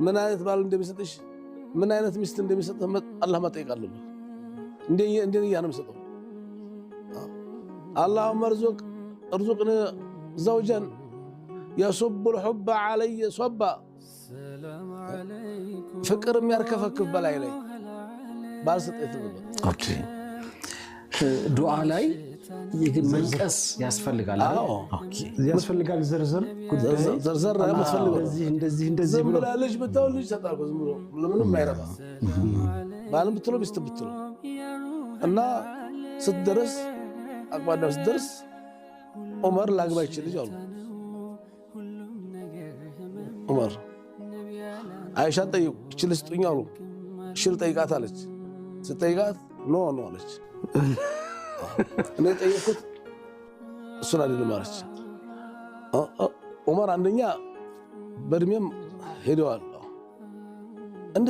ምን አይነት ባል እንደሚሰጥሽ ምን አይነት ሚስት እንደሚሰጥህ አላህ መጠየቅ አለበት እንደኔ ያ ነው የሚሰጠው اللهم ارزقني زوجا يصب الحب علي صبا ፍቅር የሚያርከፈክፍ በላይ ላይ ባልሰጠት ነው ኦኬ ዱዓ ላይ መንቀስ ያስፈልጋል ኦኬ ያስፈልጋል ዘርዘር ያስፈልጋል እንደዚህ ብሎ ልጅ ብታው ልጅ ሰጣው ዝም ብሎ ምንም አይረባ ባልም ብትለው ሚስት ብትለው እና ስትደርስ አቅባዳ ስትደርስ ዑመር ላግባ ይችላል አሉ ዑመር አይሻ ጠይቁ ይችላል ስጡኝ አሉ ሽል ጠይቃት አለች ስትጠይቃት ኖ አለች እኔ ጠየቅኩት እሱን አይደለም አለች ዑመር አንደኛ በእድሜም ሄደዋል እንደ